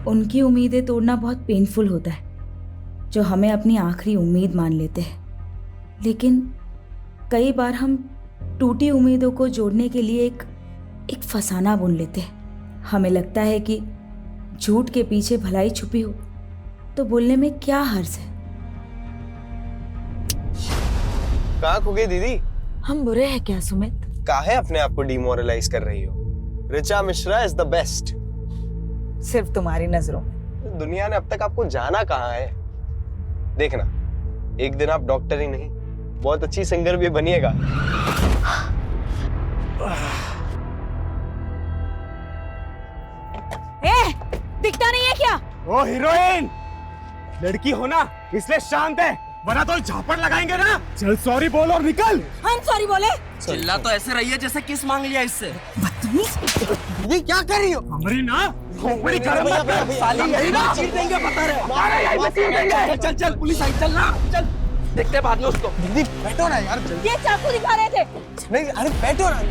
उनकी उम्मीदें तोड़ना बहुत पेनफुल होता है, जो हमें अपनी आखिरी उम्मीद मान लेते हैं। लेकिन कई बार हम टूटी उम्मीदों को जोड़ने के लिए एक फसाना बुन लेते हैं। हमें लगता है कि झूठ के पीछे भलाई छुपी हो तो बोलने में क्या हर्ज है। कहाँ खो गई दीदी? हम बुरे हैं क्या सुमित? काहे अपने आप को डिमोरलाइज कर रही हो? Richa Mishra is the best. सिर्फ तुम्हारी नजरों में। दुनिया ने अब तक आपको जाना कहाँ है? देखना, एक दिन आप डॉक्टर ही नहीं, बहुत अच्छी सिंगर भी बनिएगा। दिखता नहीं है क्या? ओ हीरोइन, लड़की हो ना इसलिए शांत है, वरना तो झापड़ लगाएंगे ना। चल सॉरी बोल और निकल। हम सॉरी बोले? चिल्ला तो ऐसे रही है जैसे किस मांग लिया इससे। ये क्या कर रही हो? हमारी ना खोपड़ी गरम मत कर, साली यही ना चीर देंगे, बता रहे। चल चल पुलिस आई, चल ना चल, देखते बाद में उसको। दीदी बैठो ना यार। ये चाकू दिखा रहे थे। नहीं, अरे बैठो ना।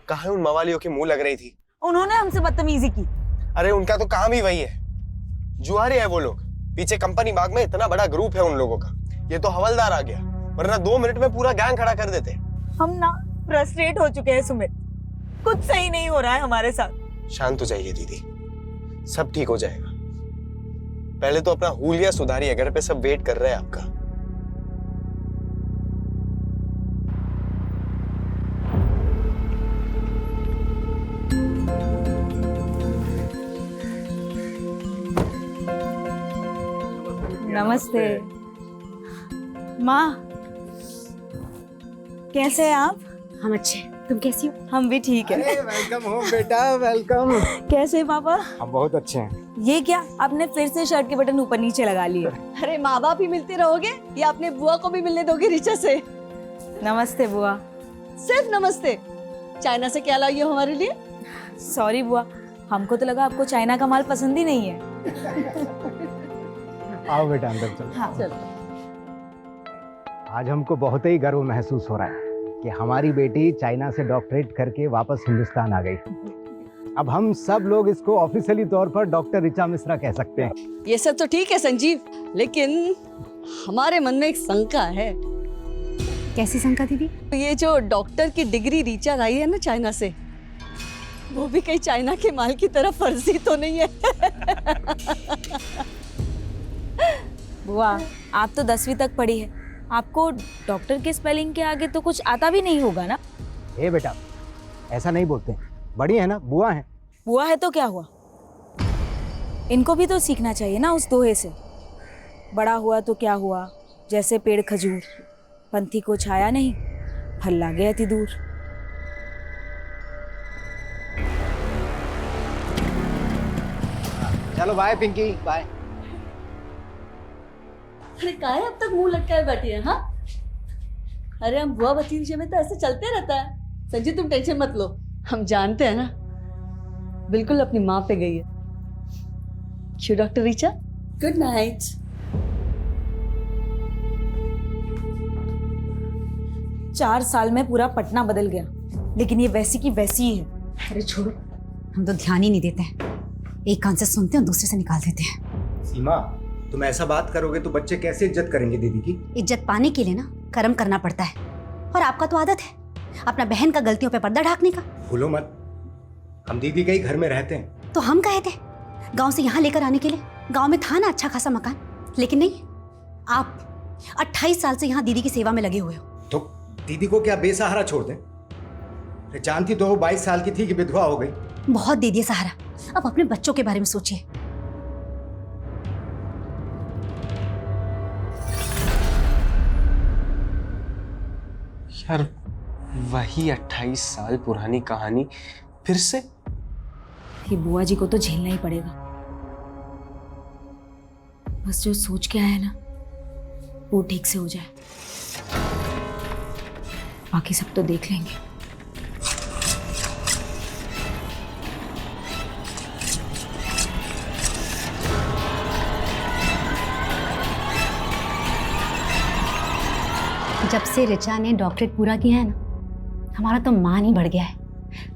कहाँ उन मवालियों की मुंह लग रही थी? उन्होंने हमसे बदतमीजी की। अरे उनका तो काम ही वही है, जुआरी है वो लोग। पीछे कंपनी बाग में इतना बड़ा ग्रुप है उन लोगों का। ये तो हवलदार आ गया, वरना 2 मिनट में पूरा गैंग खड़ा कर देते। हम ना फ्रस्ट्रेट हो चुके हैं सुमित, कुछ सही नहीं हो रहा है हमारे साथ। शांत हो जाइए दीदी, सब ठीक हो जाएगा। पहले तो अपना हुलिया सुधारिए, घर पे सब वेट कर रहे हैं आपका। नमस्ते माँ, कैसे हैं आप? हम अच्छे, तुम कैसी हो? हम भी ठीक है। वेलकम हो बेटा, वेलकम। कैसे हैं पापा? हम बहुत अच्छे हैं। ये क्या, आपने फिर से शर्ट के बटन ऊपर नीचे लगा लिए? अरे माँ बाप ही मिलते रहोगे या अपने बुआ को भी मिलने दोगे ऋचा से? नमस्ते बुआ। सिर्फ नमस्ते। चाइना से क्या लाई हो हमारे लिए? सॉरी बुआ, हमको तो लगा आपको चाइना का माल पसंद ही नहीं है। आओ बेटा अंदर चलो। हाँ चलो। आज हमको बहुत ही गर्व महसूस हो रहा है कि हमारी बेटी चाइना से डॉक्टरेट करके वापस हिंदुस्तान आ गई। अब हम सब लोग इसको ऑफिशियली तौर पर डॉक्टर ऋचा मिश्रा कह सकते हैं। ये सब तो ठीक है संजीव, लेकिन हमारे मन में एक शंका है। कैसी शंका दीदी? ये जो डॉक्टर की डिग्री ऋचा लाई है ना चाइना से, वो भी कहीं चाइना के माल की तरह फर्जी तो नहीं है? बुआ, आप तो 10वीं तक पढ़ी है, आपको डॉक्टर के स्पेलिंग के आगे तो कुछ आता भी नहीं होगा ना? ए बेटा, ऐसा नहीं बोलते, बड़ी है ना, बुआ है। बुआ है तो क्या हुआ, इनको भी तो सीखना चाहिए ना उस दोहे से। बड़ा हुआ तो क्या हुआ, जैसे पेड़ खजूर, पंथी को छाया नहीं, फल लागे अति दूर। चलो बाय पिंकी, बाय। अरे काहे अब तक मुंह लटकाए बैठी है? हाँ, अरे हम बुआ भतीजे में तो ऐसे चलते रहता है। संजीव तुम टेंशन मत लो, हम जानते हैं ना, बिल्कुल अपनी माँ पे गई है। क्यों डॉक्टर ऋचा? Good night. चार साल में पूरा पटना बदल गया, लेकिन ये वैसी की वैसी ही है। अरे छोड़ो, हम तो ध्यान ही नहीं देते हैं, एक कान से सुनते हैं दूसरे से निकाल देते हैं। सीमा, तुम ऐसा बात करोगे तो बच्चे कैसे इज्जत करेंगे दीदी की? इज्जत पाने के लिए ना कर्म करना पड़ता है, और आपका तो आदत है अपना बहन का गलतियों पे पर्दा ढाकने का। भूलो मत, हम दीदी के ही घर में रहते हैं। तो हम कहे थे गांव से यहाँ लेकर आने के लिए, गांव में था ना अच्छा खासा मकान, लेकिन नहीं, आप 28 साल से यहाँ दीदी की सेवा में लगे हुए हो। तो दीदी को क्या बेसहारा छोड़ दें? जानती तो 22 साल की थी कि विधवा हो गई। बहुत दे दिए सहारा, अब अपने बच्चों के बारे में सोचिए। यार वही 28 साल पुरानी कहानी फिर से। ये बुआ जी को तो झेलना ही पड़ेगा। बस जो सोच के आया है ना, वो ठीक से हो जाए, बाकी सब तो देख लेंगे। जब से ऋचा ने डॉक्टरेट पूरा किया है ना, हमारा तो मान ही बढ़ गया है।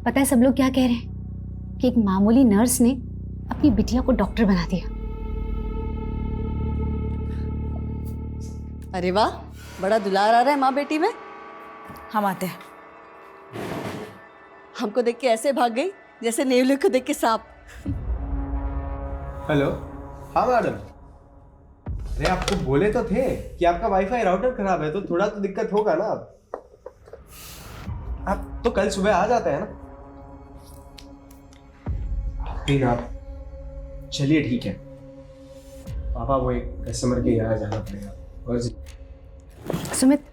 पता है सब लोग क्या कह रहे हैं कि एक मामूली नर्स ने अपनी बिटिया को डॉक्टर बना दिया। अरे वाह, बड़ा दुलार आ रहा है माँ बेटी में। हम आते हैं। हमको देख के ऐसे भाग गई जैसे नेवले को देख के सांप। हेलो। हाँ मैडम। अरे आपको बोले तो थे कि आपका वाईफाई राउटर खराब है, तो थोड़ा तो दिक्कत होगा ना। आप तो कल सुबह आ जाते हैं ना। तीन आप चलिए ठीक है। पापा वो एक कस्टमर के यहाँ जाना पड़ेगा। और सुमित,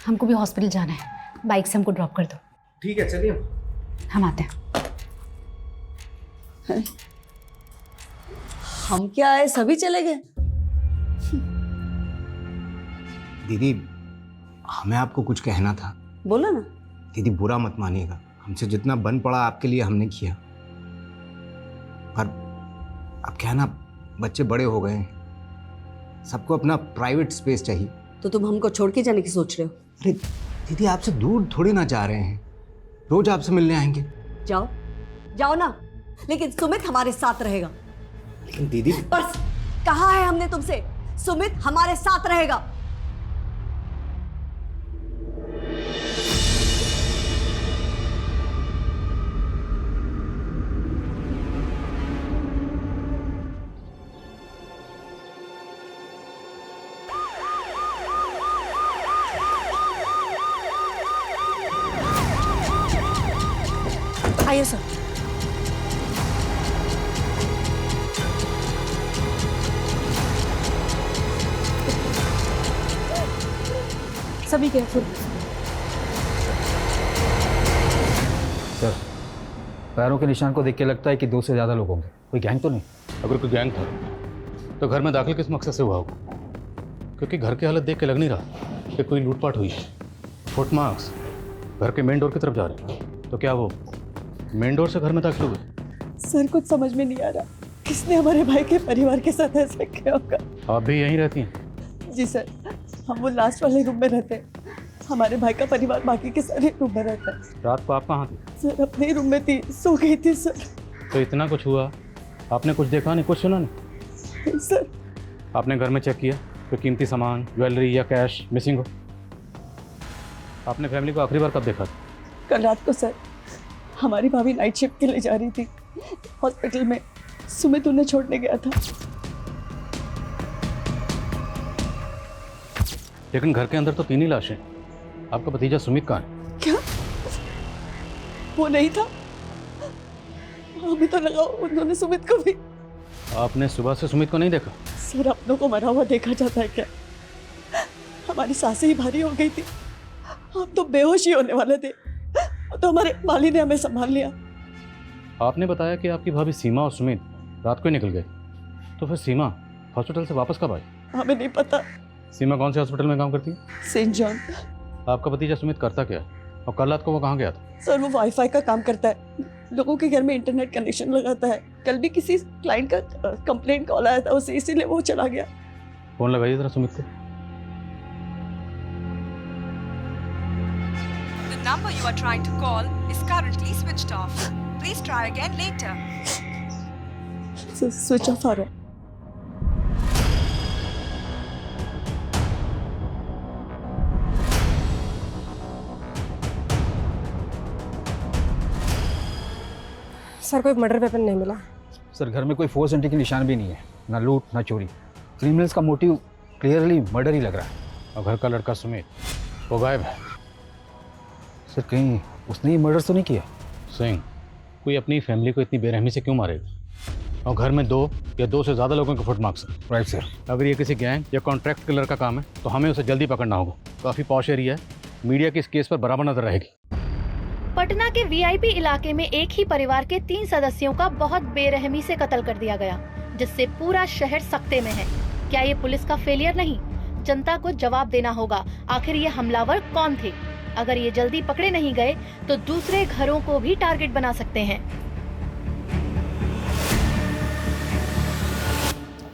हमको भी हॉस्पिटल जाना है, बाइक से हमको ड्रॉप कर दो। ठीक है चलिए। हम आते हैं। हम क्या आए, सभी चले गए। दीदी, हमें आपको कुछ कहना था। बोलो ना। दीदी बुरा मत मानिएगा, हमसे जितना बन पड़ा आपके लिए हमने किया, पर अब क्या है ना, बच्चे बड़े हो गए हैं, सबको अपना प्राइवेट स्पेस चाहिए। तो तुम हमको छोड़ के जाने की सोच रहे हो? अरे दीदी, आपसे दूर थोड़ी ना जा रहे हैं, रोज आपसे मिलने आएंगे। जाओ जाओ ना, लेकिन सुमित हमारे साथ रहेगा। लेकिन दीदी, बस कहा है हमने तुमसे, सुमित हमारे साथ रहेगा। आइए सर। सभी केयरफुल। सर, पैरों के निशान को देख के लगता है कि 2 से ज़्यादा लोग होंगे। कोई गैंग तो नहीं? अगर कोई गैंग था तो घर में दाखिल किस मकसद से हुआ होगा? क्योंकि घर की हालत देख के लग नहीं रहा कि कोई लूटपाट हुई है। फुटमार्क्स घर के मेन डोर की तरफ जा रहे हैं, तो क्या वो मेन डोर से घर में दाखिल हुए? सर कुछ समझ में नहीं आ रहा, किसने हमारे भाई के परिवार के साथ ऐसा किया होगा। आप भी यहीं रहती हैं? जी सर, हम वो लास्ट वाले रूम में रहते हैं। हमारे भाई का परिवार बाकी के सारे रूम में रहता है। रात को आप कहाँ थे? सर अपने रूम में थी, सो गई थी सर। तो इतना कुछ हुआ, आपने कुछ देखा नहीं, कुछ सुना नहीं? सर आपने घर में चेक किया कोई कीमती सामान, ज्वेलरी या कैश मिसिंग हो? आपने फैमिली को आखिरी बार कब देखा? कल रात को सर, हमारी भाभी नाइट शिफ्ट के लिए जा रही थी हॉस्पिटल में, सुमित उन्हें छोड़ने गया था। लेकिन घर के अंदर तो 3 ही लाशें। आपका भतीजा सुमित कहाँ है? क्या वो नहीं था? हमें तो लगा उन्होंने सुमित को भी। आपने सुबह से सुमित को नहीं देखा? सर अपनों को मरा हुआ देखा जाता है क्या? हमारी सांसें ही भारी हो गई थी, हम तो बेहोश ही होने वाले थे, तो हमारे माली ने हमें संभाल लिया। आपने बताया कि आपकी भाभी सीमा और सुमित रात को ही निकल गए, तो फिर सीमा हॉस्पिटल से वापस कब आई? हमें नहीं पता। सीमा कौन से हॉस्पिटल में काम करती है? Saint John. आपका भतीजा सुमित करता क्या है, और कल रात को वो कहाँ गया था? सर वो वाईफाई का काम करता है, लोगों के घर में इंटरनेट कनेक्शन लगाता है। कल भी किसी क्लाइंट का कंप्लेंट कॉल आया था उसे, इसीलिए वो चला गया। फोन लगाइए जरा सुमित को। The number you are trying to call is currently switched off. Please try again later. Switch off आ रहा है। सर कोई मर्डर वेपन नहीं मिला। सर घर में कोई फोर्स एंट्री के निशान भी नहीं है, ना लूट ना चोरी। क्रिमिनल्स का मोटिव क्लियरली मर्डर ही लग रहा है। और घर का लड़का सुमित वो गायब है। सर कहीं उसने ही मर्डर तो नहीं किया? सिंह, कोई अपनी फैमिली को इतनी बेरहमी से क्यों मारेगा? और घर में 2 या 2 से ज़्यादा लोगों के फुटमार्क्स हैं। Right sir. अगर ये किसी गैंग या कॉन्ट्रैक्ट किलर का काम है तो हमें उसे जल्दी पकड़ना होगा। काफ़ी पॉश एरिया है, मीडिया की इस केस पर बराबर नजर रहेगी। पटना के वीआईपी इलाके में एक ही परिवार के 3 सदस्यों का बहुत बेरहमी से कत्ल कर दिया गया, जिससे पूरा शहर सख्ते में है। क्या ये पुलिस का फेलियर नहीं? जनता को जवाब देना होगा, आखिर ये हमलावर कौन थे? अगर ये जल्दी पकड़े नहीं गए तो दूसरे घरों को भी टारगेट बना सकते हैं।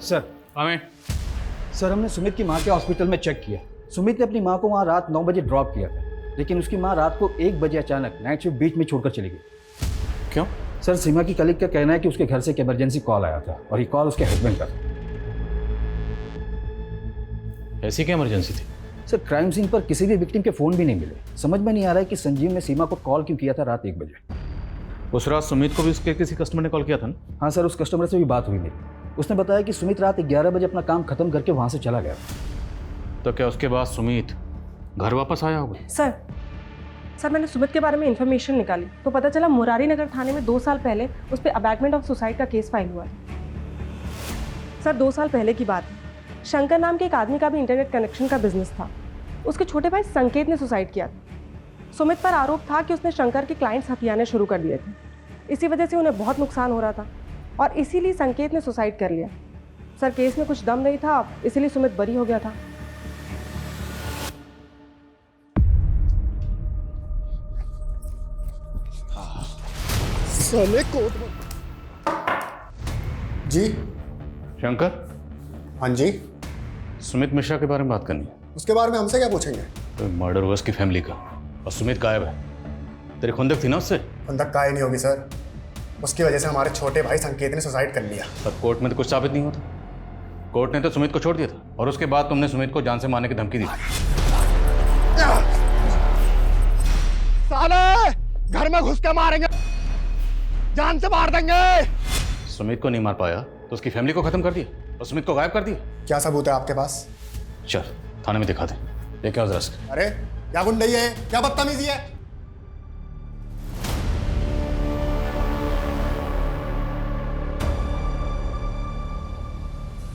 सर हमें सर हमने सुमित की मां के हॉस्पिटल में चेक किया। सुमित ने अपनी मां को वहां रात 9 बजे ड्रॉप किया था। लेकिन उसकी माँ रात को 1 बजे अचानक नाइट शिफ्ट बीच में छोड़कर चली गई। क्यों? सर सीमा की कलीग का कहना है कि उसके घर से एक इमरजेंसी कॉल आया था और ये कॉल उसके हस्बैंड का था। ऐसी क्या इमरजेंसी थी? सर क्राइम सीन पर किसी भी विक्टिम के फ़ोन भी नहीं मिले। समझ में नहीं आ रहा है कि संजीव ने सीमा को कॉल क्यों किया था रात 1 बजे। उस रात सुमित को भी उसके किसी कस्टमर ने कॉल किया था ना? हाँ सर, उस कस्टमर से भी बात हुई मेरी। उसने बताया कि सुमित रात 11 बजे अपना काम खत्म करके वहाँ से चला गया। तो क्या उसके बाद सुमित घर वापस आया होगा? सर मैंने सुमित के बारे में इंफॉर्मेशन निकाली तो पता चला मुरारी नगर थाने में 2 साल पहले उस पर अबैटमेंट ऑफ सुसाइड का केस फाइल हुआ है। सर 2 साल पहले की बात है। शंकर नाम के एक आदमी का भी इंटरनेट कनेक्शन का बिजनेस था। उसके छोटे भाई संकेत ने सुसाइड किया था। सुमित पर आरोप था कि उसने शंकर के क्लाइंट्स हथियाने शुरू कर दिए थे। इसी वजह से उन्हें बहुत नुकसान हो रहा था और इसीलिए संकेत ने सुसाइड कर लिया। सर केस में कुछ दम नहीं था, इसीलिए सुमित बरी हो गया था। जी शंकर, हाँ जी, सुमित मिश्रा के बारे में बात करनी है। उसके बारे में हमसे क्या पूछेंगे? तो मर्डर हुआ उसकी फैमिली का और सुमित गायब है। तेरी खुंदक थी ना उससे? खुंदक का ही नहीं होगी सर। उसकी वजह से हमारे छोटे भाई संकेत ने सुसाइड कर लिया। पर कोर्ट में तो कुछ साबित नहीं होता। कोर्ट ने तो सुमित को छोड़ दिया था और उसके बाद तुमने सुमित को जान से मारने की धमकी दी। साले घर में घुस के मारेंगे, जान से मार देंगे। सुमित को नहीं मार पाया तो उसकी फैमिली को खत्म कर दिया और सुमित को गायब कर दिया। क्या सबूत है आपके पास? चल थाने में दिखा दे। लेके आओ जरा से। अरे क्या गुंडई है, क्या बदतमीजी है?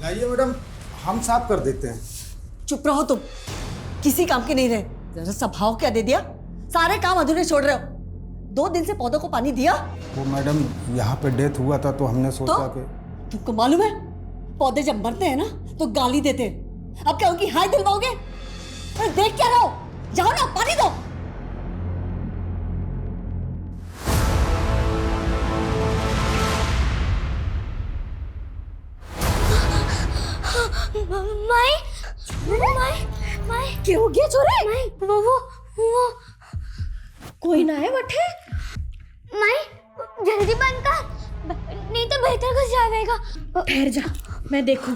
लाइए मैडम, हम साफ कर देते हैं। चुप रहो तुम, किसी काम के नहीं रहे। जरा सा भाव क्या दे दिया, सारे काम अधूरे छोड़ रहे हो। 2 दिन से पौधों को पानी दिया? वो मैडम यहाँ पे डेथ हुआ था तो हमने सोचा कि तुमको मालूम है पौधे जब मरते हैं ना तो गाली देते हैं। अब क्या उनकी हाय दिलवाओगे? अरे देख क्या रहो, जाओ ना पानी दो। माई माई माई क्या हो गया छोरे? माई वो कोई ना है बटे। माई जल्दी बंद कर, नहीं तो बेहतर कुछ जाएगा। ठहर जा, मैं देखूं।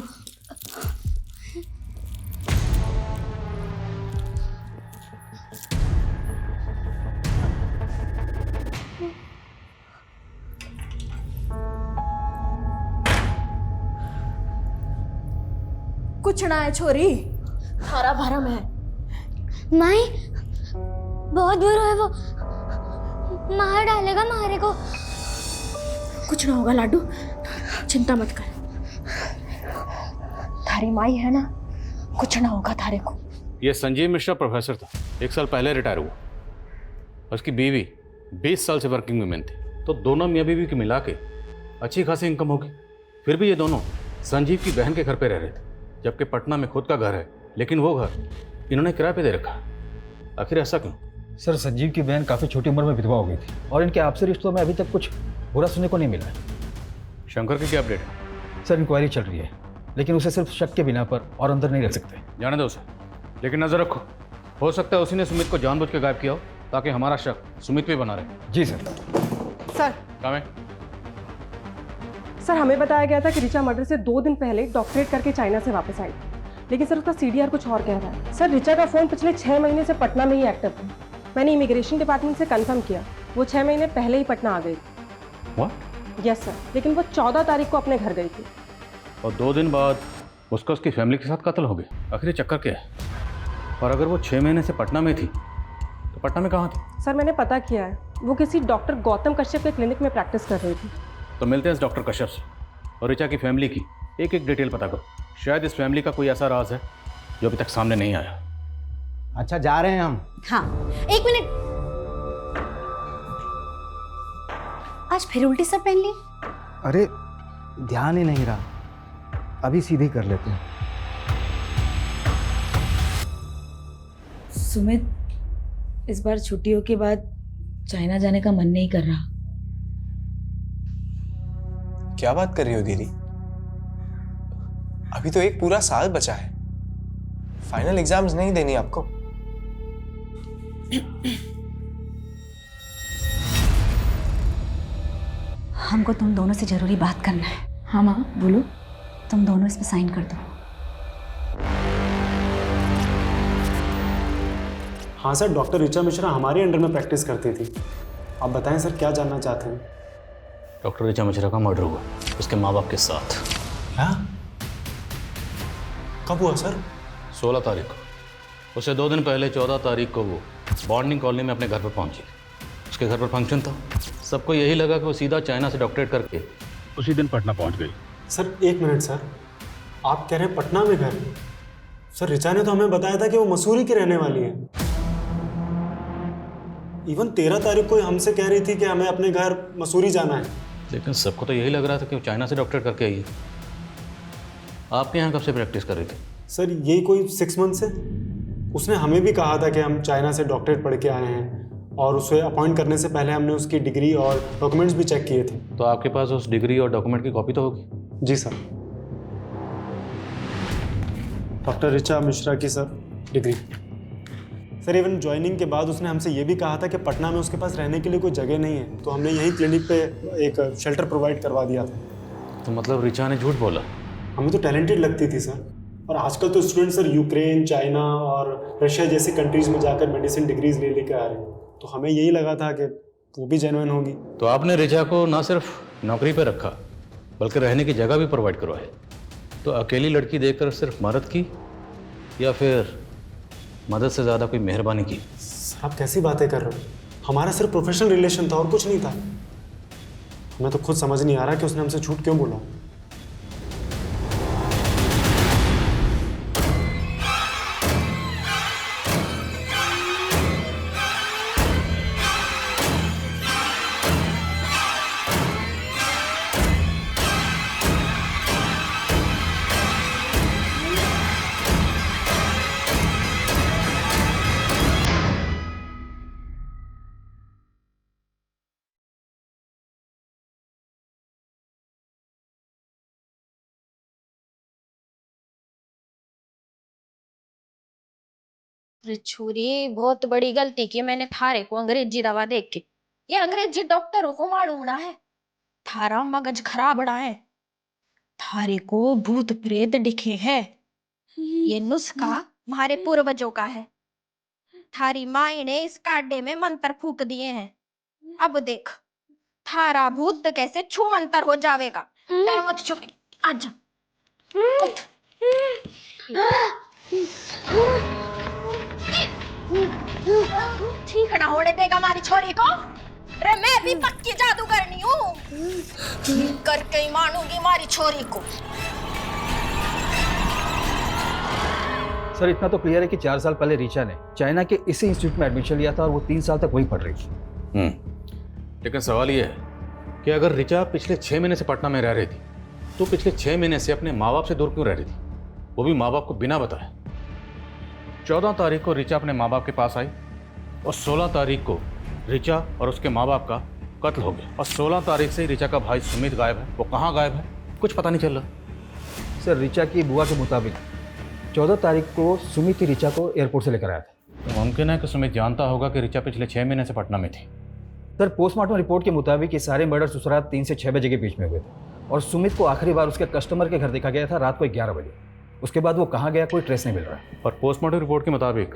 कुछ ना है छोरी, थारा भरम है। माई बहुत बुरा है वो, मार डालेगा मारे को। कुछ ना होगा लाडू, चिंता मत कर। थारी माई है ना, कुछ ना होगा थारे को। ये संजीव मिश्रा प्रोफेसर था, 1 साल पहले रिटायर हुआ। उसकी बीवी 20 साल से वर्किंग वुमेन थी, तो दोनों मियाँ बीवी की मिला के अच्छी खासी इनकम होगी। फिर भी ये दोनों संजीव की बहन के घर पे रह रहे थे, जबकि पटना में खुद का घर है, लेकिन वो घर इन्होंने किराए पे दे रखा। आखिर ऐसा क्यों? सर संजीव की बहन काफ़ी छोटी उम्र में विधवा हो गई थी और इनके आपसी रिश्तों में अभी तक कुछ बुरा सुनने को नहीं मिला है। शंकर की क्या अपडेट है? सर इंक्वायरी चल रही है, लेकिन उसे सिर्फ शक के बिना पर और अंदर नहीं रख सकते। जाने दो उसे, लेकिन नजर रखो, हो सकता है उसी ने सुमित को जानबूझ के गायब किया हो ताकि हमारा शक सुमित पे बना रहे। जी सर। सर काम है? सर हमें बताया गया था कि रिचा मर्डर से 2 दिन पहले डॉक्टरेट करके चाइना से वापस आई, लेकिन सर उसका सीडीआर कुछ और कह रहा है। सर रिचा का फ़ोन पिछले 6 महीने से पटना में ही एक्टिव था। मैंने इमिग्रेशन डिपार्टमेंट से कंफर्म किया, वो 6 महीने पहले ही पटना आ गई। यस सर, लेकिन वो 14 तारीख को अपने घर गई थी। और 2 दिन बाद उसका उसकी फैमिली के साथ कत्ल हो गया। आखिर चक्कर क्या है? और अगर वो 6 महीने से पटना में थी तो पटना में कहाँ थी? सर मैंने पता किया है, वो किसी डॉक्टर गौतम कश्यप के क्लिनिक में प्रैक्टिस कर रही थी। तो मिलते हैं इस डॉक्टर कश्यप से और रिचा की फैमिली की एक एक डिटेल पता करो। शायद इस फैमिली का कोई ऐसा राज है जो अभी तक सामने नहीं आया। अच्छा जा रहे हैं हम। हाँ 1 मिनट, आज फिर उल्टी सर पहन ली? अरे ध्यान ही नहीं रहा, अभी सीधे कर लेते हैं। सुमित इस बार छुट्टियों के बाद चाइना जाने का मन नहीं कर रहा। क्या बात कर रही हो दीदी? अभी तो 1 पूरा साल बचा है, फाइनल एग्जाम्स नहीं देनी आपको? हमको तुम दोनों से जरूरी बात करना है। हाँ माँ बोलो। तुम दोनों इस पे साइन कर दो। हाँ सर, डॉक्टर ऋचा मिश्रा हमारे अंडर में प्रैक्टिस करती थी। आप बताएं सर, क्या जानना चाहते हैं? डॉक्टर ऋचा मिश्रा का मर्डर हुआ उसके माँ बाप के साथ। क्या? कब हुआ सर? 16 तारीख को। उससे 2 दिन पहले 14 तारीख को वो बॉन्डिंग कॉलोनी में अपने घर पर पहुंची। उसके घर पर फंक्शन था। सबको यही लगा कि वो सीधा चाइना से डॉक्टरेट करके उसी दिन पटना पहुंच गई। सर 1 मिनट सर, आप कह रहे हैं पटना में घर? सर ऋचा ने तो हमें बताया था कि वो मसूरी की रहने वाली है। इवन 13 तारीख को हमसे कह रही थी कि हमें अपने घर मसूरी जाना है। लेकिन सबको तो यही लग रहा था कि वो चाइना से डॉक्टरेट करके आई है। आपके यहाँ कब से प्रैक्टिस कर रही थी? सर यही कोई 6 मंथ से। उसने हमें भी कहा था कि हम चाइना से डॉक्टरेट पढ़ के आए हैं, और उसे अपॉइंट करने से पहले हमने उसकी डिग्री और डॉक्यूमेंट्स भी चेक किए थे। तो आपके पास उस डिग्री और डॉक्यूमेंट की कॉपी तो होगी? जी सर। डॉक्टर ऋचा मिश्रा की sir degree. Sir even joining के बाद उसने हमसे ये भी कहा था कि पटना में उसके पास रहने के लिए कोई जगह नहीं है, तो हमने यहीं क्लिनिक पे एक शेल्टर प्रोवाइड करवा दिया था। तो मतलब ऋचा ने झूठ बोला? हमें तो टैलेंटेड लगती थी सर। और आजकल तो स्टूडेंट सर यूक्रेन, चाइना और रशिया जैसी कंट्रीज में जाकर मेडिसिन डिग्रीज ले लेकर आ रहे हैं, तो हमें यही लगा था कि वो भी जेन्युइन होगी। तो आपने ऋचा को ना सिर्फ नौकरी पर रखा बल्कि रहने की जगह भी प्रोवाइड करवाई। तो अकेली लड़की देखकर सिर्फ मदद की या फिर मदद से ज़्यादा कोई मेहरबानी की? आप कैसी बातें कर रहे हो? हमारा सिर्फ प्रोफेशनल रिलेशन था और कुछ नहीं था। हमें तो खुद समझ नहीं आ रहा कि उसने हमसे झूठ क्यों बोला। छुरी बहुत बड़ी गलती की मैंने थारे को अंग्रेजी दवा देख के। ये अंग्रेजी डॉक्टरों को मालूम ना है। थारा मगज खराब ना है। थारे को भूत प्रेत दिखे है। ये नुस्खा हमारे पूर्वजों का है। थारी माई ने इस कांडे में मंत्र फूक दिए हैं। अब देख थारा भूत कैसे छू मंतर हो जाएगा। मत चुप, आजा। ठीक ना होने देगा हमारी छोरी को। अरे मैं भी पक्की जादूगरनी हूँ। ठीक करके ही मानूंगी हमारी छोरी को। सर इतना तो क्लियर है कि 4 साल पहले ऋचा ने चाइना के इसी इंस्टीट्यूट में एडमिशन लिया था और वो 3 साल तक वहीं पढ़ रही थी। लेकिन सवाल ये है कि अगर ऋचा पिछले 6 महीने से पटना में रह रही थी तो पिछले 6 महीने से अपने माँ बाप से दूर क्यों रह रही थी, वो भी माँ बाप को बिना बताए? 14 तारीख को ऋचा अपने माँ बाप के पास आई और 16 तारीख को ऋचा और उसके माँ बाप का कत्ल हो गया। और 16 तारीख से ऋचा का भाई सुमित गायब है। वो कहाँ गायब है कुछ पता नहीं चल रहा। सर ऋचा की बुआ के मुताबिक 14 तारीख को सुमित ही ऋचा को एयरपोर्ट से लेकर आया था। तो मुमकिन है कि सुमित जानता होगा कि ऋचा पिछले 6 महीने से पटना में थी। सर पोस्टमार्टम रिपोर्ट के मुताबिक ये सारे मर्डर उस रात 3 से 6 बजे के बीच में हुए थे और सुमित को आखिरी बार उसके कस्टमर के घर देखा गया था रात को 11 बजे। उसके बाद वो कहाँ गया कोई ट्रेस नहीं मिल रहा है। और पोस्टमार्टम रिपोर्ट के मुताबिक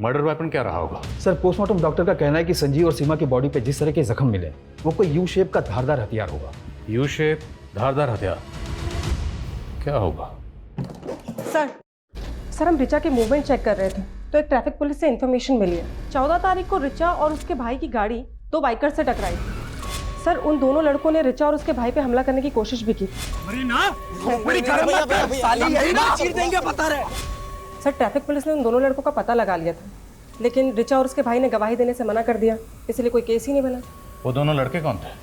मर्डर वेपन क्या रहा होगा? सर पोस्टमार्टम डॉक्टर का कहना है कि संजीव और सीमा की बॉडी पे जिस तरह के जख्म मिले वो कोई यू शेप का धारदार हथियार होगा। यू शेप धारदार हथियार क्या होगा? सर हम ऋचा के मूवमेंट चेक कर रहे थे तो एक ट्रैफिक पुलिस से इन्फॉर्मेशन मिली है। 14 तारीख को ऋचा और उसके भाई की गाड़ी 2 बाइकर से टकराई थी। सर उन दोनों लड़कों ने ऋचा और उसके भाई पे हमला करने की कोशिश भी की। सर ट्रैफिक पुलिस ने उन दोनों लड़कों का पता लगा लिया था, लेकिन ऋचा और उसके भाई ने गवाही देने से मना कर दिया, इसलिए कोई केस ही नहीं बना। वो दोनों लड़के कौन थे?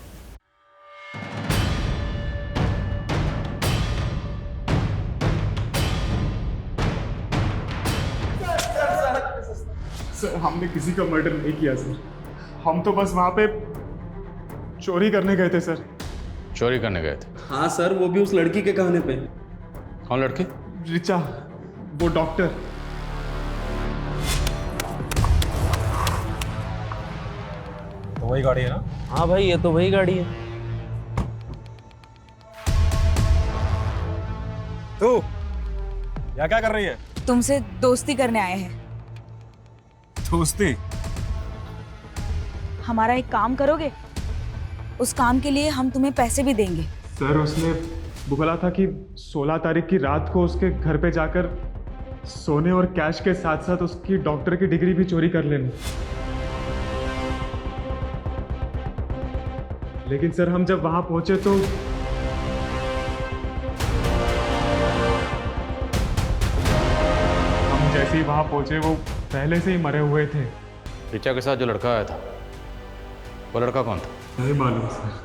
सर हमने किसी का मर्डर नहीं किया सर। हम तो बस वहाँ पे चोरी करने गए थे सर। चोरी करने गए थे? हाँ सर, वो भी उस लड़की के कहने पे। कौन लड़की? ऋचा, वो डॉक्टर। वही गाड़ी है ना? हाँ भाई, ये तो वही गाड़ी है। तू यहाँ क्या कर रही है? तुमसे दोस्ती करने आए हैं। दोस्ती? हमारा एक काम करोगे? उस काम के लिए हम तुम्हें पैसे भी देंगे। सर उसने बोला था कि 16 तारीख की रात को उसके घर पे जाकर सोने और कैश के साथ साथ उसकी डॉक्टर की डिग्री भी चोरी कर लेना। लेकिन सर हम जब वहां पहुंचे तो हम जैसे ही वहां पहुंचे वो पहले से ही मरे हुए थे। ऋचा के साथ जो लड़का आया था, वो लड़का कौन था? नहीं मालूम सर।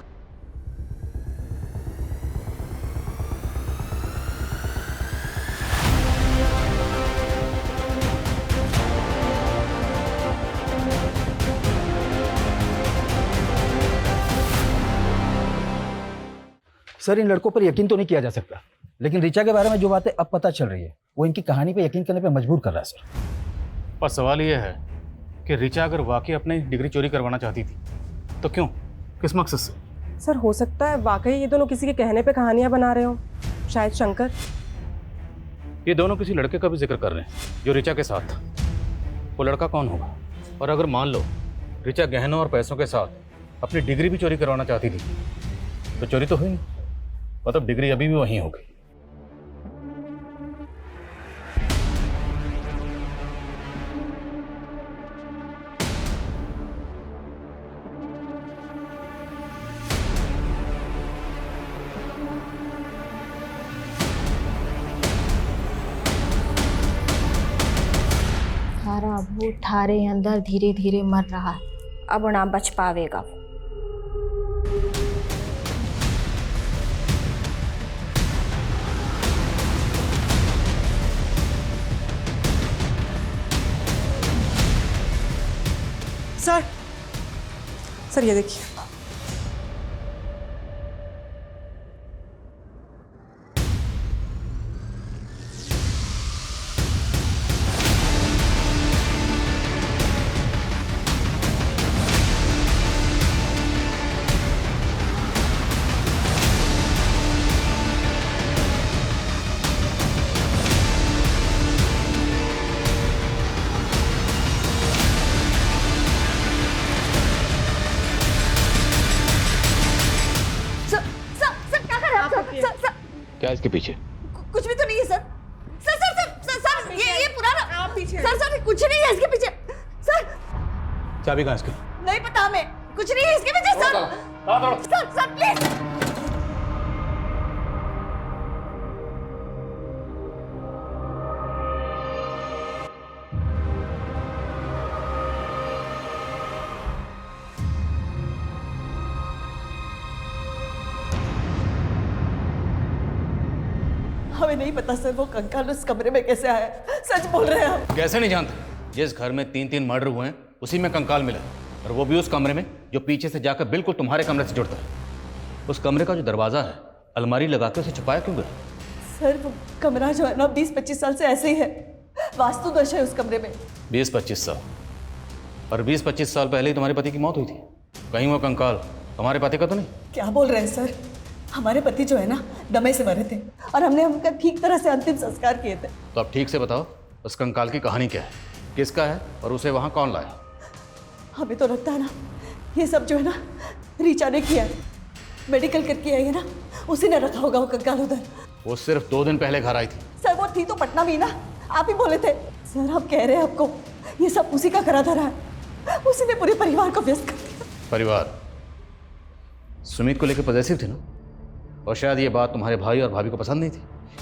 सर इन लड़कों पर यकीन तो नहीं किया जा सकता, लेकिन ऋचा के बारे में जो बातें अब पता चल रही है वो इनकी कहानी पे यकीन करने पे मजबूर कर रहा है सर। पर सवाल ये है कि ऋचा अगर वाकई अपनी डिग्री चोरी करवाना चाहती थी तो क्यों, किस मकसद से? सर हो सकता है वाकई ये दोनों किसी के कहने पे कहानियां बना रहे हो, शायद शंकर। ये दोनों किसी लड़के का भी जिक्र कर रहे हैं जो ऋचा के साथ था। वो लड़का कौन होगा? और अगर मान लो ऋचा गहनों और पैसों के साथ अपनी डिग्री भी चोरी करवाना चाहती थी तो चोरी तो हुई नहीं, मतलब डिग्री अभी भी वहीं होगी। थारा भूत थारे अंदर धीरे धीरे मर रहा है, अब ना बच पावेगा। सर ये देखिए। क्या इसके पीछे? कुछ भी तो नहीं है sir. Sir sir sir sir sir ये पुराना आप पीछे। सर सर कुछ नहीं है इसके पीछे सर। चाबी कहाँ इसकी? नहीं पता हमें, कुछ नहीं है इसके पीछे सर। Sir sir please. हमें नहीं पता सर वो कंकाल उस कमरे में कैसे आया। सच बोल रहे हैं हम। कैसे नहीं जानते? जिस घर में 3-3 मर्डर हुए हैं उसी में कंकाल मिला, और वो भी उस कमरे में जो पीछे से जाकर बिल्कुल तुम्हारे कमरे से जुड़ता है। उस कमरे का जो दरवाजा है अलमारी लगा के उसे छुपाया क्यों गया? सर वो कमरा जो है ना 20-25 साल से ऐसे ही है, वास्तु दोष है उस कमरे में। 20-25 साल? और 20-25 साल पहले ही तुम्हारे पति की मौत हुई थी। कहीं वो कंकाल तुम्हारे पति का तो नहीं? क्या बोल रहे हैं सर? हमारे पति जो है ना दमे से मरे थे और हमने उनका ठीक तरह से अंतिम संस्कार किए थे। तो अब ठीक से बताओ उस कंकाल की कहानी क्या है, किसका है और उसे वहाँ कौन लाया? हमें तो लगता है ना ये सब जो है ना रीचा ने किया है, मेडिकल करके आई है ना, उसी ने रखा होगा वो कंकाल उधर। वो सिर्फ 2 दिन पहले घर आई थी। सर वो थी तो पटना में ही ना, आप ही बोले थे। सर हम कह रहे हैं आपको ये सब उसी का करा धरा है, उसी ने पूरे परिवार को व्यस्त कर दिया। परिवार? सुमित को लेकर पॉजिटिव थे ना, और शायद ये बात तुम्हारे भाई और भाभी को पसंद नहीं थी,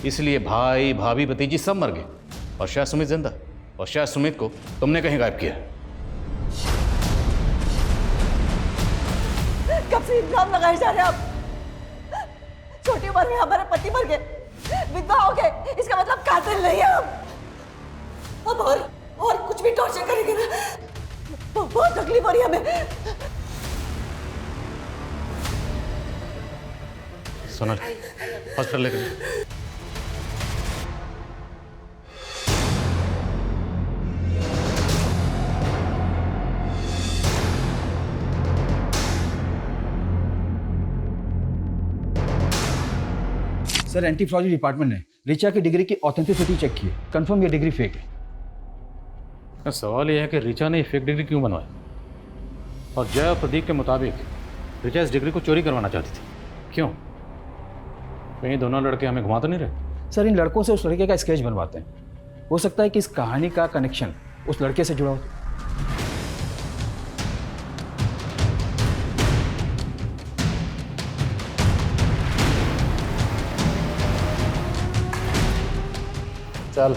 इसलिए भाई भाभी भतीजी सब मर गए और शायद सुमित जिंदा, और शायद सुमित को तुमने कहीं गायब किया। कब से इल्जाम लगाए जा रहे हैं आप? छोटी उम्र में हमारे पति मर गए, विधवा हो गए, इसका मतलब कातिल नहीं है हम। अब और कुछ भी टॉर्चर करेंगे ना, बहुत तकलीफ हो रही है हमें। सोनल हॉस्पिटल लेकर। सर एंटीफ्रॉड डिपार्टमेंट ने ऋचा की डिग्री की ऑथेंटिसिटी चेक की है, कंफर्म ये डिग्री फेक है। सवाल यह है कि ऋचा ने फेक डिग्री क्यों बनवाई, और जय और प्रदीप के मुताबिक ऋचा इस डिग्री को चोरी करवाना चाहती थी, क्यों? कहीं दोनों लड़के हमें घुमा तो नहीं रहे? सर इन लड़कों से उस लड़के का स्केच बनवाते हैं, हो सकता है कि इस कहानी का कनेक्शन उस लड़के से जुड़ा हो। चल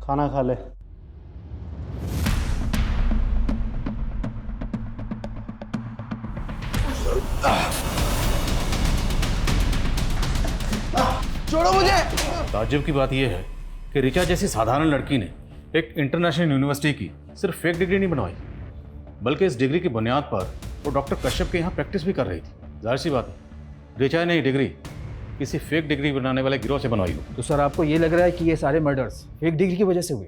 खाना खा ले। छोड़ो मुझे। ताज्जुब की बात यह है कि ऋचा जैसी साधारण लड़की ने एक इंटरनेशनल यूनिवर्सिटी की सिर्फ फेक डिग्री नहीं बनवाई, बल्कि इस डिग्री की बुनियाद पर वो डॉक्टर कश्यप के यहाँ प्रैक्टिस भी कर रही थी। जाहिर सी बात है ऋचा ने ये डिग्री किसी फेक डिग्री बनाने वाले गिरोह से बनवाई हो। तो सर आपको ये लग रहा है कि ये सारे मर्डर्स फेक डिग्री की वजह से हुए?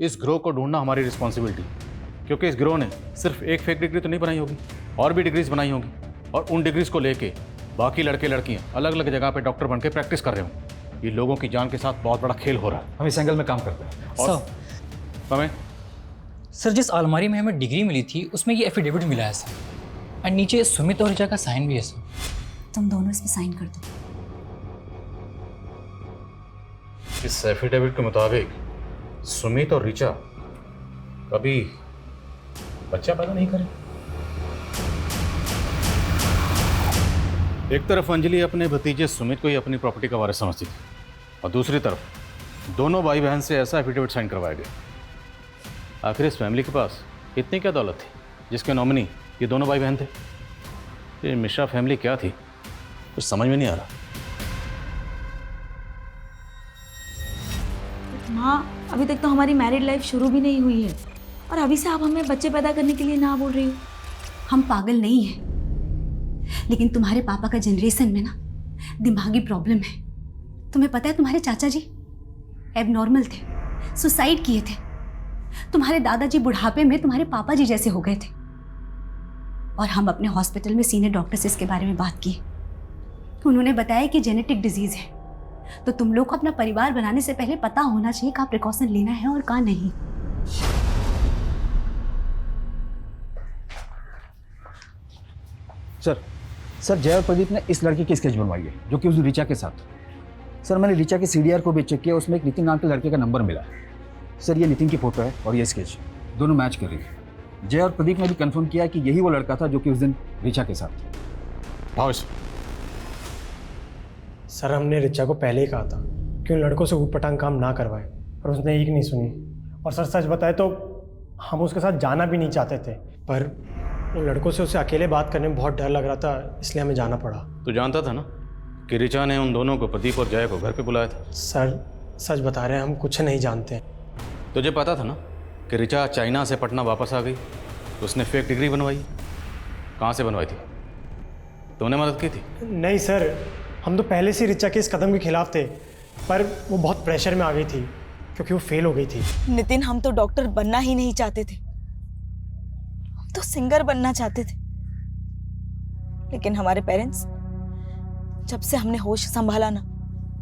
इस गिरोह को ढूंढना हमारी रिस्पॉन्सिबिलिटी, क्योंकि इस गिरोह ने सिर्फ एक फेक डिग्री तो नहीं बनाई होगी, और भी डिग्रीज बनाई होंगी, और उन डिग्रीज को लेके बाकी लड़के लड़कियां अलग अलग जगह पे डॉक्टर बनके प्रैक्टिस कर रहे होंगे। ये लोगों की जान के साथ बहुत बड़ा खेल हो रहा है। हम इस एंगल में काम करते हैं। और हमें सर जिस अलमारी में हमें डिग्री मिली थी उसमें ये एफिडेविट मिला है सर, और नीचे सुमित और ऋचा का साइन भी है सर। तुम दोनों इसमें साइन कर दो। इस एफिडेविट के मुताबिक सुमित और ऋचा कभी बच्चा पैदा नहीं करें। एक तरफ अंजलि अपने भतीजे सुमित को ही अपनी प्रॉपर्टी का वारिस समझती थी, और दूसरी तरफ दोनों भाई बहन से ऐसा एफिडेविट साइन करवाया गया। आखिर इस फैमिली के पास इतनी क्या दौलत थी जिसके नॉमिनी ये दोनों भाई बहन थे? ये मिश्रा फैमिली क्या थी कुछ समझ में नहीं आ रहा। माँ, अभी तक तो हमारी मैरिड लाइफ शुरू भी नहीं हुई है और अभी से आप हमें बच्चे पैदा करने के लिए ना बोल रही हो। हम पागल नहीं हैं, लेकिन तुम्हारे पापा का जनरेशन में ना दिमागी प्रॉब्लम है। तुम्हें पता है तुम्हारे चाचा जी एबनॉर्मल थे, सुसाइड किए थे। तुम्हारे दादाजी बुढ़ापे में तुम्हारे पापा जी जैसे हो गए थे। और हम अपने हॉस्पिटल में सीनियर डॉक्टर से इसके बारे में बात की। उन्होंने बताया कि जेनेटिक डिजीज है, तो तुम लोग को अपना परिवार बनाने से पहले पता होना चाहिए कहाँ प्रिकॉशन लेना है और कहाँ नहीं। सर जय और प्रदीप ने इस लड़के की स्केच बनवाई है जो कि उस ऋचा के साथ। सर मैंने ऋचा के CDR को भी चेक किया, उसमें एक नितिन नाम के लड़के का नंबर मिला। सर ये नितिन की फोटो है और ये स्केच दोनों मैच कर रही है। जय और प्रदीप ने भी कंफर्म किया कि यही वो लड़का था जो कि उस दिन ऋचा के साथ। हाँ सर हमने ऋचा को पहले ही कहा था कि उन लड़कों से ऊटपटांग काम ना करवाए, पर उसने एक नहीं सुनी। और सर सच बताए तो हम उसके साथ जाना भी नहीं चाहते थे, पर उन लड़कों से उसे अकेले बात करने में बहुत डर लग रहा था, इसलिए हमें जाना पड़ा। तो जानता था ना कि ऋचा ने उन दोनों को, प्रदीप और जय को, घर पे बुलाया था? सर सच बता रहे हैं, हम कुछ नहीं जानते। तुझे पता था ना कि ऋचा चाइना से पटना वापस आ गई तो उसने फेक डिग्री बनवाई? कहाँ से बनवाई थी? तूने मदद की थी? नहीं सर, हम तो पहले से ऋचा के इस कदम के खिलाफ थे, पर वो बहुत प्रेशर में आ गई थी क्योंकि वो फेल हो गई थी। नितिन, हम तो डॉक्टर बनना ही नहीं चाहते थे, हम तो सिंगर बनना चाहते थे। लेकिन हमारे पेरेंट्स, जब से हमने होश संभाला ना,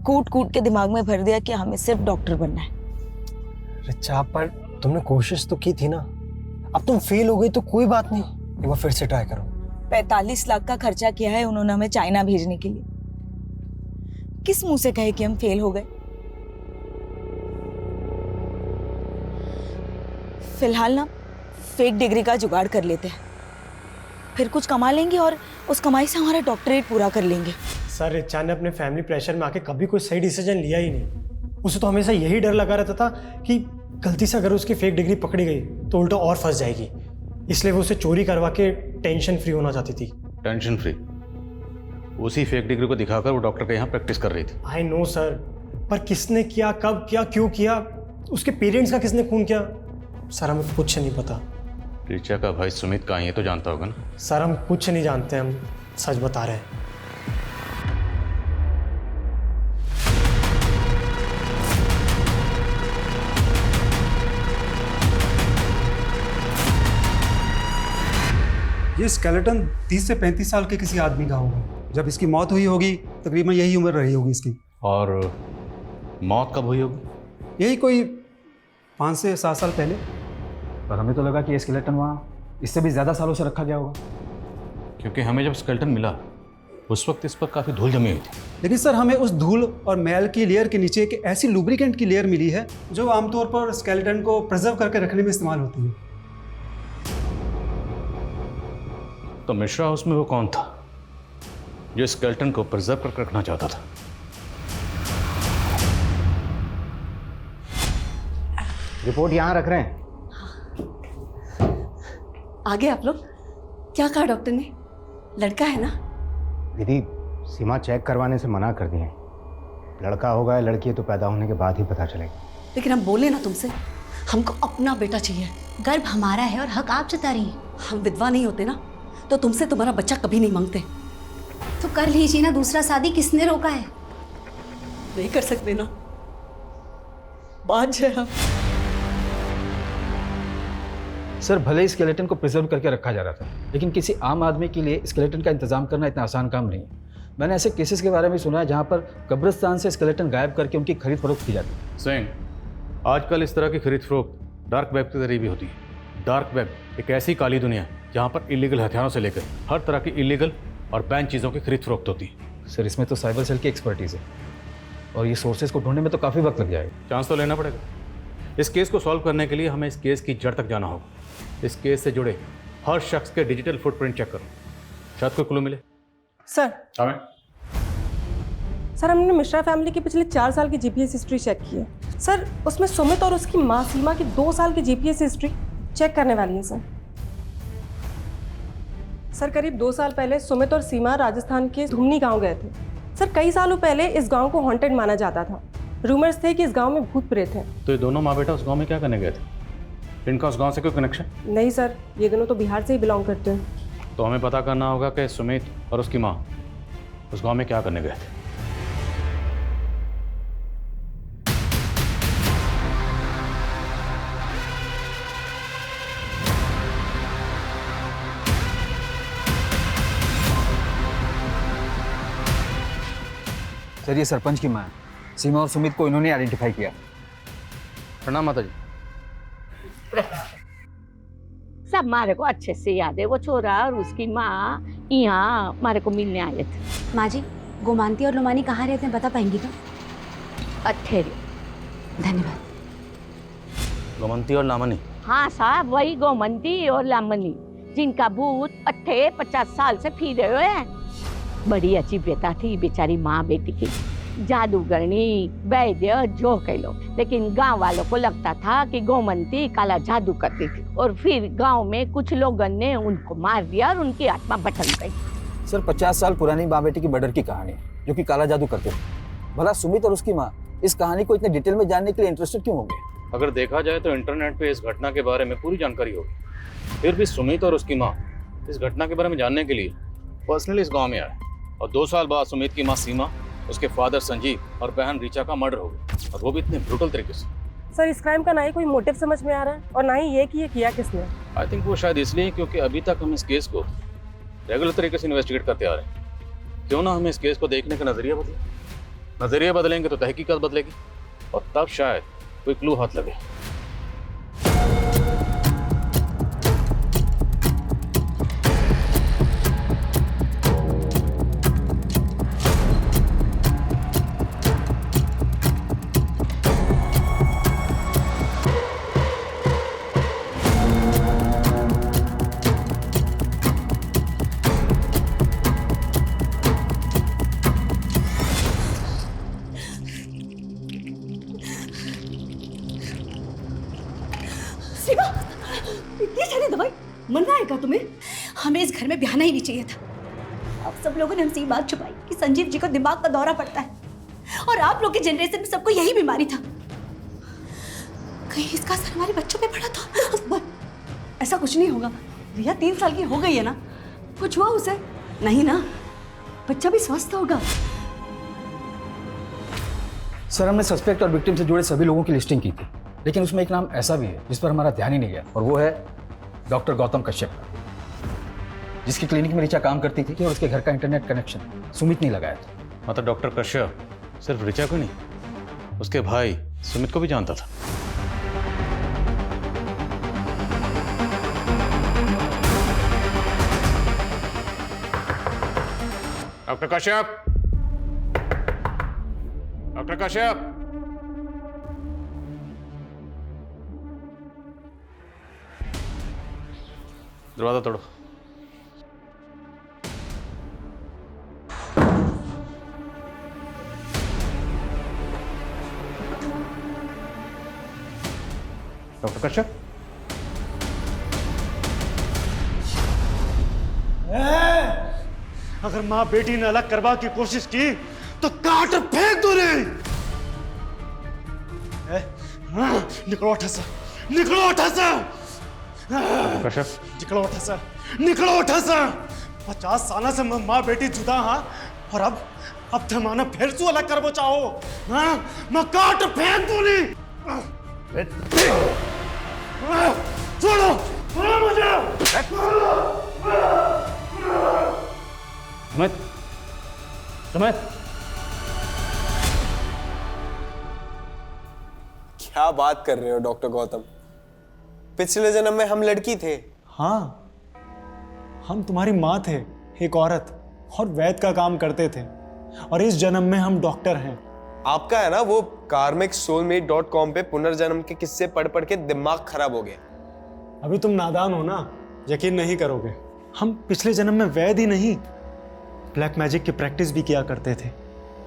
कूट कूट के दिमाग में भर दिया कि हमें सिर्फ डॉक्टर बनना है। ऋचा, पर तुमने कोशिश तो की थी ना। अब तुम फेल हो गई तो कोई बात नहीं, एक बार फिर से ट्राई करो। 45 लाख का खर्चा किया है उन्होंने हमें चाइना भेजने के लिए। किस मुंह से कहे कि हम फेल हो गए? फिलहाल ना फेक डिग्री का जुगाड़ कर लेते हैं, फिर कुछ कमा लेंगे और उस कमाई से हमारा डॉक्टरेट पूरा कर लेंगे। सर ऋचा ने अपने फैमिली प्रेशर में आके कभी कोई सही डिसीजन लिया ही नहीं। उसे तो हमेशा यही डर लगा रहता था कि गलती से अगर उसकी फेक डिग्री पकड़ी गई तो उल्टा और फंस जाएगी, इसलिए वो उसे चोरी करवा के टेंशन फ्री होना चाहती थी। Tension free? उसी फेक डिग्री को दिखाकर वो डॉक्टर के यहाँ प्रैक्टिस कर रही थी। आई नो सर, पर किसने किया, कब किया, क्यों किया, उसके पेरेंट्स का किसने खून किया, सर हमें कुछ नहीं पता। ऋचा का भाई सुमित कहाँ है तो जानता होगा ना? सर हम कुछ नहीं जानते, हम सच बता रहे हैं। ये स्केलेटन 30 से 35 साल के किसी आदमी का होगा। जब इसकी मौत हुई होगी तकरीबन यही उम्र रही होगी इसकी। और मौत कब हुई होगी? यही कोई 5 से 7 साल पहले। पर हमें तो लगा कि स्केलेटन वहाँ इससे भी ज़्यादा सालों से रखा गया होगा। क्योंकि हमें जब स्केलेटन मिला उस वक्त इस पर काफ़ी धूल जमी हुई थी। लेकिन सर हमें उस धूल और मैल की लेयर के नीचे एक ऐसी लुब्रिकेंट की लेयर मिली है जो आमतौर पर स्केलेटन को प्रिजर्व करके रखने में इस्तेमाल होती है। तो मिश्रा हाउस में वो कौन था जो स्केलेटन को प्रिजर्व करके रखना चाहता था? रिपोर्ट यहाँ रख रहे हैं। आगे आप लोग क्या कहा डॉक्टर ने? लड़का है ना? दीदी सीमा चेक करवाने से मना कर दिए। लड़का होगा या लड़की है तो पैदा होने के बाद ही पता चलेगा। लेकिन हम बोले ना तुमसे, हमको अपना बेटा चाहिए। गर्भ हमारा है और हक आप जता रही हैं। हम विधवा नहीं होते ना तो तुमसे तुम्हारा बच्चा कभी नहीं मांगते। तो कर लीजिए ना दूसरा शादी, किसने रोका है? नहीं कर सकते ना, बात है हम। सर भले ही स्केलेटन को प्रिजर्व करके रखा जा रहा था, लेकिन किसी आम आदमी के लिए स्केलेटन का इंतजाम करना इतना आसान काम नहीं है। मैंने ऐसे केसेस के बारे में सुना है जहां पर कब्रिस्तान से स्केलेटन गायब करके उनकी खरीद फरोख्त की जाती है। सिंह, आजकल इस तरह की खरीद फरोख्त डार्क वेब के जरिए भी होती है। डार्क वेब एक ऐसी काली दुनिया है जहाँ पर इलीगल हथियारों से लेकर हर तरह की इलीगल और बैन चीज़ों की खरीद फरोख्त होती है। सर इसमें तो साइबर सेल की एक्सपर्टीज़ है और ये सोर्सेज को ढूंढने में तो काफ़ी वक्त लग जाएगा। चांस तो लेना पड़ेगा। इस केस को सॉल्व करने के लिए हमें इस केस की जड़ तक जाना होगा। इस केस से जुड़े हर शख्स के डिजिटल फुटप्रिंट चेक करो, शायद कोई क्लू मिले। सर हमें सर हमने मिश्रा फैमिली की पिछले 4 साल की जीपीएस हिस्ट्री चेक की है सर। उसमें सुमित और उसकी माँ सीमा की 2 साल की जीपीएस हिस्ट्री चेक करने वाली है सर। करीब 2 साल पहले सुमित और सीमा राजस्थान के धुमनी गांव गए थे सर। कई सालों पहले इस गांव को हॉन्टेड माना जाता था। रूमर्स थे कि इस गांव में भूत प्रेत हैं। तो ये दोनों माँ बेटा उस गांव में क्या करने गए थे? इनका उस गांव से कोई कनेक्शन? नहीं सर, ये दोनों तो बिहार से ही बिलोंग करते हैं। तो हमें पता करना होगा कि सुमित और उसकी माँ उस गांव में क्या करने गए थे। सर ये सरपंच की माँ है। सीमा और सुमित को इन्होंने आइडेंटिफाई किया। प्रणाम माता जी। सब मारे को अच्छे से याद है। वो छोरा और उसकी माँ यहाँ मारे को मिलने आए थे। माँ जी, गोमांती और लुमानी कहाँ रहते हैं बता पाएंगी क्या? अठेरे। धन्यवाद। गोमंती और लामनी? हाँ साहब, वही गोमंती और लामनी जिनका भूत 50 साल से फिरे हुए हैं। बड़ी अच्छी बेटा थी बेचारी माँ बेटी की, जादूगरनी वैद्य जो कह लो। लेकिन गांव वालों को लगता था कि गोमंती काला जादू करती थी और फिर गांव में कुछ लोगों ने उनको मार दिया और उनकी आत्मा भटक गई। सर 50 साल पुरानी माँ बेटी की मर्डर की कहानी जो कि काला जादू करते थे। भला सुमित और उसकी माँ इस कहानी को इतने डिटेल में जानने के लिए इंटरेस्टेड क्यों हो गए? अगर देखा जाए तो इंटरनेट पे इस घटना के बारे में पूरी जानकारी होगी। फिर भी सुमित और उसकी माँ इस घटना के बारे में जानने के लिए पर्सनली इस गाँव में आए और 2 साल बाद सुमित की माँ सीमा, उसके फादर संजीव और बहन ऋचा का मर्डर हो गया, और वो भी इतने ब्रूटल तरीके से। सर इस क्राइम का ना ही कोई मोटिव समझ में आ रहा है और ना ही ये कि ये किया किसने। आई थिंक वो शायद इसलिए क्योंकि अभी तक हम इस केस को रेगुलर तरीके से इन्वेस्टिगेट करते आ रहे हैं। क्यों ना हमें इस केस को देखने का नजरिया बदले। नजरिया बदलेंगे तो तहकीकात बदलेगी और तब शायद कोई क्लू हाथ लगे। सीमा, इतनी सारी दवाई मरना है क्या तुम्हें? हमें इस घर में ब्याहना ही नहीं चाहिए था। आप सब लोगों ने हमसे ये बात छुपाई कि संजीव जी को दिमाग का दौरा पड़ता है और आप लोग के जनरेशन में सबको यही बीमारी था। कहीं इसका असर हमारे बच्चों पे पड़ा था? ऐसा कुछ नहीं होगा। रिया 3 साल की हो गई है ना, कुछ हुआ उसे? नहीं ना, बच्चा भी स्वस्थ होगा। सर हमने सस्पेक्ट और विक्टिम से जुड़े सभी लोगों की लिस्टिंग की थी, लेकिन उसमें एक नाम ऐसा भी है जिस पर हमारा ध्यान ही नहीं गया और वो है डॉक्टर गौतम कश्यप। जिसकी क्लिनिक में ऋचा काम करती थी, और उसके घर का इंटरनेट कनेक्शन सुमित ने लगाया था। मतलब डॉक्टर कश्यप सिर्फ ऋचा को नहीं, उसके भाई सुमित को भी जानता था। डॉक्टर कश्यप, डॉक्टर कश्यप, दरवाजा तोड़ो। डॉक्टर कश्यप, अगर माँ बेटी ने अलग करवा की कोशिश की तो काट फेंक दो रे। निकलो उठा सा, निकलो उठा सा, कश्यप निकलो उठा सा, निकलो उठा सा। 50 साल से माँ बेटी जुदा हाँ, और अब जमाना फिर से अलग करवो चाहो हाँ? मैं काट फेंक दूंगी। छोड़ो मुझे। सुमित, सुमित, क्या बात कर रहे हो डॉक्टर गौतम? पिछले जन्म में हम लड़की थे। हाँ, हम तुम्हारी माँ थे, एक औरत, और वैद का काम करते थे, और इस जन्म में हम डॉक्टर हैं। आपका है ना वो karmicsoulmate.com पे पुनर्जन्म के किस्से पढ़ पढ़ के दिमाग खराब हो गया। अभी तुम नादान हो ना, यकीन नहीं करोगे। हम पिछले जन्म में वैद ही नहीं, ब्लैक मैजिक की प्रैक्टिस भी किया करते थे,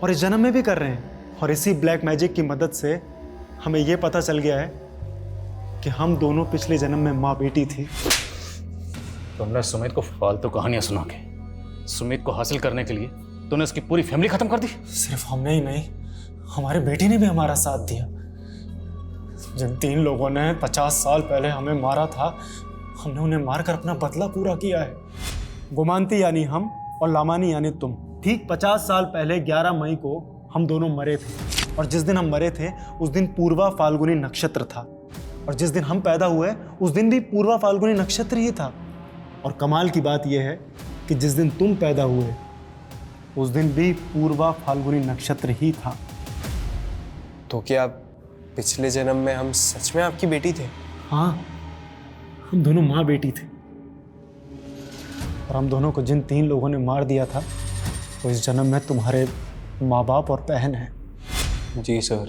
और इस जन्म में भी कर रहे हैं। और इसी ब्लैक मैजिक की मदद से हमें यह पता चल गया है कि हम दोनों पिछले जन्म में माँ बेटी थी। तुमने सुमित को फालतू कहानियां सुना के सुमित को हासिल करने के लिए तूने उसकी पूरी फैमिली खत्म कर दी। सिर्फ हमने ही नहीं, हमारी बेटी ने भी हमारा साथ दिया। जिन 3 लोगों ने 50 साल पहले हमें मारा था, हमने उन्हें मारकर अपना बदला पूरा किया है। गुमानती यानी हम, और लामानी यानी तुम। ठीक 50 साल पहले 11 मई को हम दोनों मरे थे, और जिस दिन हम मरे थे उस दिन पूर्वा फाल्गुनी नक्षत्र था, और जिस दिन हम पैदा हुए उस दिन भी पूर्वा फाल्गुनी नक्षत्र ही था। और कमाल की बात यह है कि जिस दिन तुम पैदा हुए उस दिन भी पूर्वा फाल्गुनी नक्षत्र ही था। तो क्या पिछले जन्म में हम सच में आपकी बेटी थे? हाँ, हम दोनों माँ बेटी थे, और हम दोनों को जिन 3 लोगों ने मार दिया था वो इस जन्म में तुम्हारे माँ बाप और बहन है। जी सर,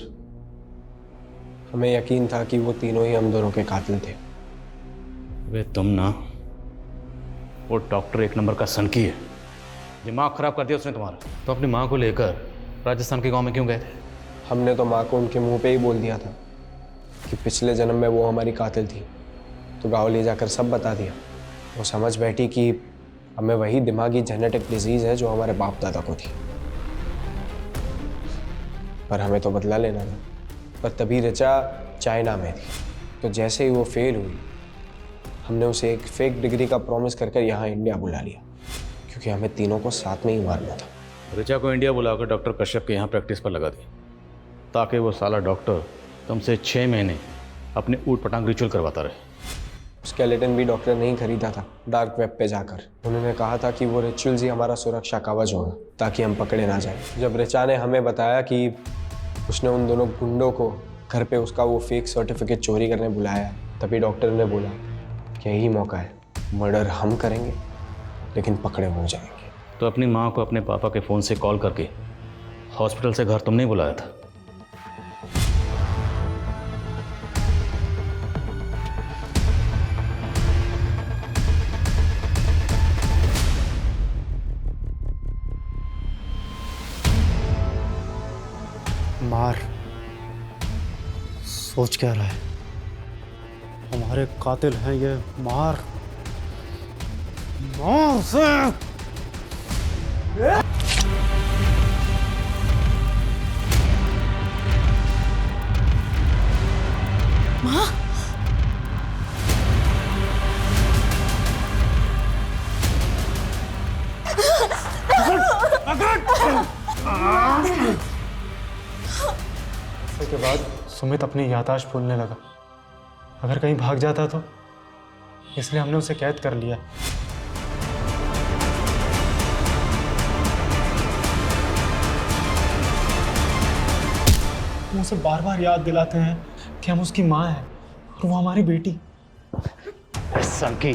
हमें यकीन था कि वो तीनों ही हम दोनों के कातिल थे। वे तुम ना, वो डॉक्टर 1 नंबर का सनकी है, दिमाग खराब कर दिया उसने तुम्हारा। तो अपनी माँ को लेकर राजस्थान के गांव में क्यों गए थे? हमने तो माँ को उनके मुंह पे ही बोल दिया था कि पिछले जन्म में वो हमारी कातिल थी, तो गाँव ले जाकर सब बता दिया। वो समझ बैठी कि हमें वही दिमागी जेनेटिक डिजीज़ है जो हमारे बाप दादा को थी, पर हमें तो बदला लेना था। पर तभी ऋचा चाइना में थी, तो जैसे ही वो फेल हुई हमने उसे एक फेक डिग्री का प्रॉमिस कर यहाँ इंडिया बुला लिया, क्योंकि हमें तीनों को साथ में ही मारना था। ऋचा को इंडिया बुलाकर डॉक्टर कश्यप के यहाँ प्रैक्टिस पर लगा दिया, ताकि वो साला डॉक्टर तुमसे 6 महीने अपने ऊट पटांग रिचुअल करवाता रहे। स्केलेटन भी डॉक्टर नहीं खरीदा था, डार्क वेब पे जाकर उन्होंने कहा था कि वो रिचुअल्स ही हमारा सुरक्षा कवच होगा, ताकि हम पकड़े ना जाए। जब ऋचा ने हमें बताया कि उसने उन दोनों गुंडों को घर पे उसका वो फेक सर्टिफिकेट चोरी करने बुलाया, तभी डॉक्टर ने बोला कि यही मौका है, मर्डर हम करेंगे लेकिन पकड़े हो जाएंगे। तो अपनी माँ को अपने पापा के फ़ोन से कॉल करके हॉस्पिटल से घर तुमने ही बुलाया था। मार, सोच क्या रहा है? हमारे कातिल हैं ये। मार, मार से। माँ, के बाद सुमित अपनी याददाश्त भूलने लगा। अगर कहीं भाग जाता तो, इसलिए हमने उसे कैद कर लिया। हम उसे बार बार याद दिलाते हैं कि हम उसकी माँ हैं और वो हमारी बेटी। संकी,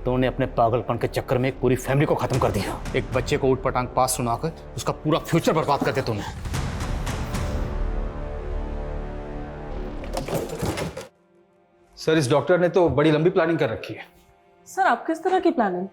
तूने अपने पागलपन के चक्कर में एक पूरी फैमिली को खत्म कर दिया। एक बच्चे को ऊटपटांग पास सुनाकर उसका पूरा फ्यूचर बर्बाद कर दिया तूने। सर, इस डॉक्टर ने तो बड़ी लंबी प्लानिंग कर रखी है। सर आप किस तरह की प्लानिंग?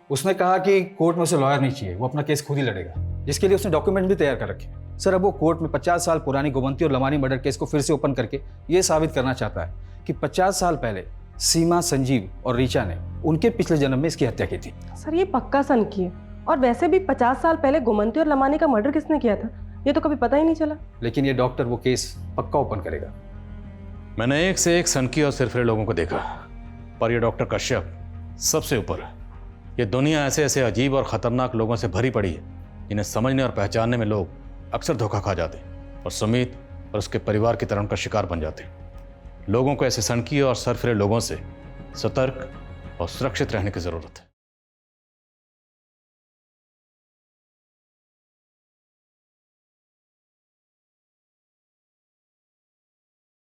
उसने कहा कि कोर्ट में उसे लॉयर नहीं चाहिए, वो अपना केस खुद ही लड़ेगा, जिसके लिए उसने डॉक्यूमेंट भी तैयार कर रखे हैं। सर, अब वो कोर्ट में 50 साल पुरानी गोमंती और लमानी मर्डर केस को फिर से ओपन करके ये साबित करना चाहता है कि 50 साल पहले सीमा, संजीव और रीचा ने उनके पिछले जन्म में इसकी हत्या की थी। सर ये पक्का सनकी है, और वैसे भी 50 साल पहले गोमंती और लमानी का मर्डर किसने किया था ये तो कभी पता ही नहीं चला। लेकिन ये डॉक्टर वो केस पक्का ओपन करेगा। मैंने एक से एक सनकी और सिरफिरे लोगों को देखा, पर ये डॉक्टर कश्यप सबसे ऊपर है। ये दुनिया ऐसे ऐसे अजीब और ख़तरनाक लोगों से भरी पड़ी है, इन्हें समझने और पहचानने में लोग अक्सर धोखा खा जाते हैं और सुमित और उसके परिवार की तरह का शिकार बन जाते हैं। लोगों को ऐसे सनकी और सरफिरे लोगों से सतर्क और सुरक्षित रहने की ज़रूरत है।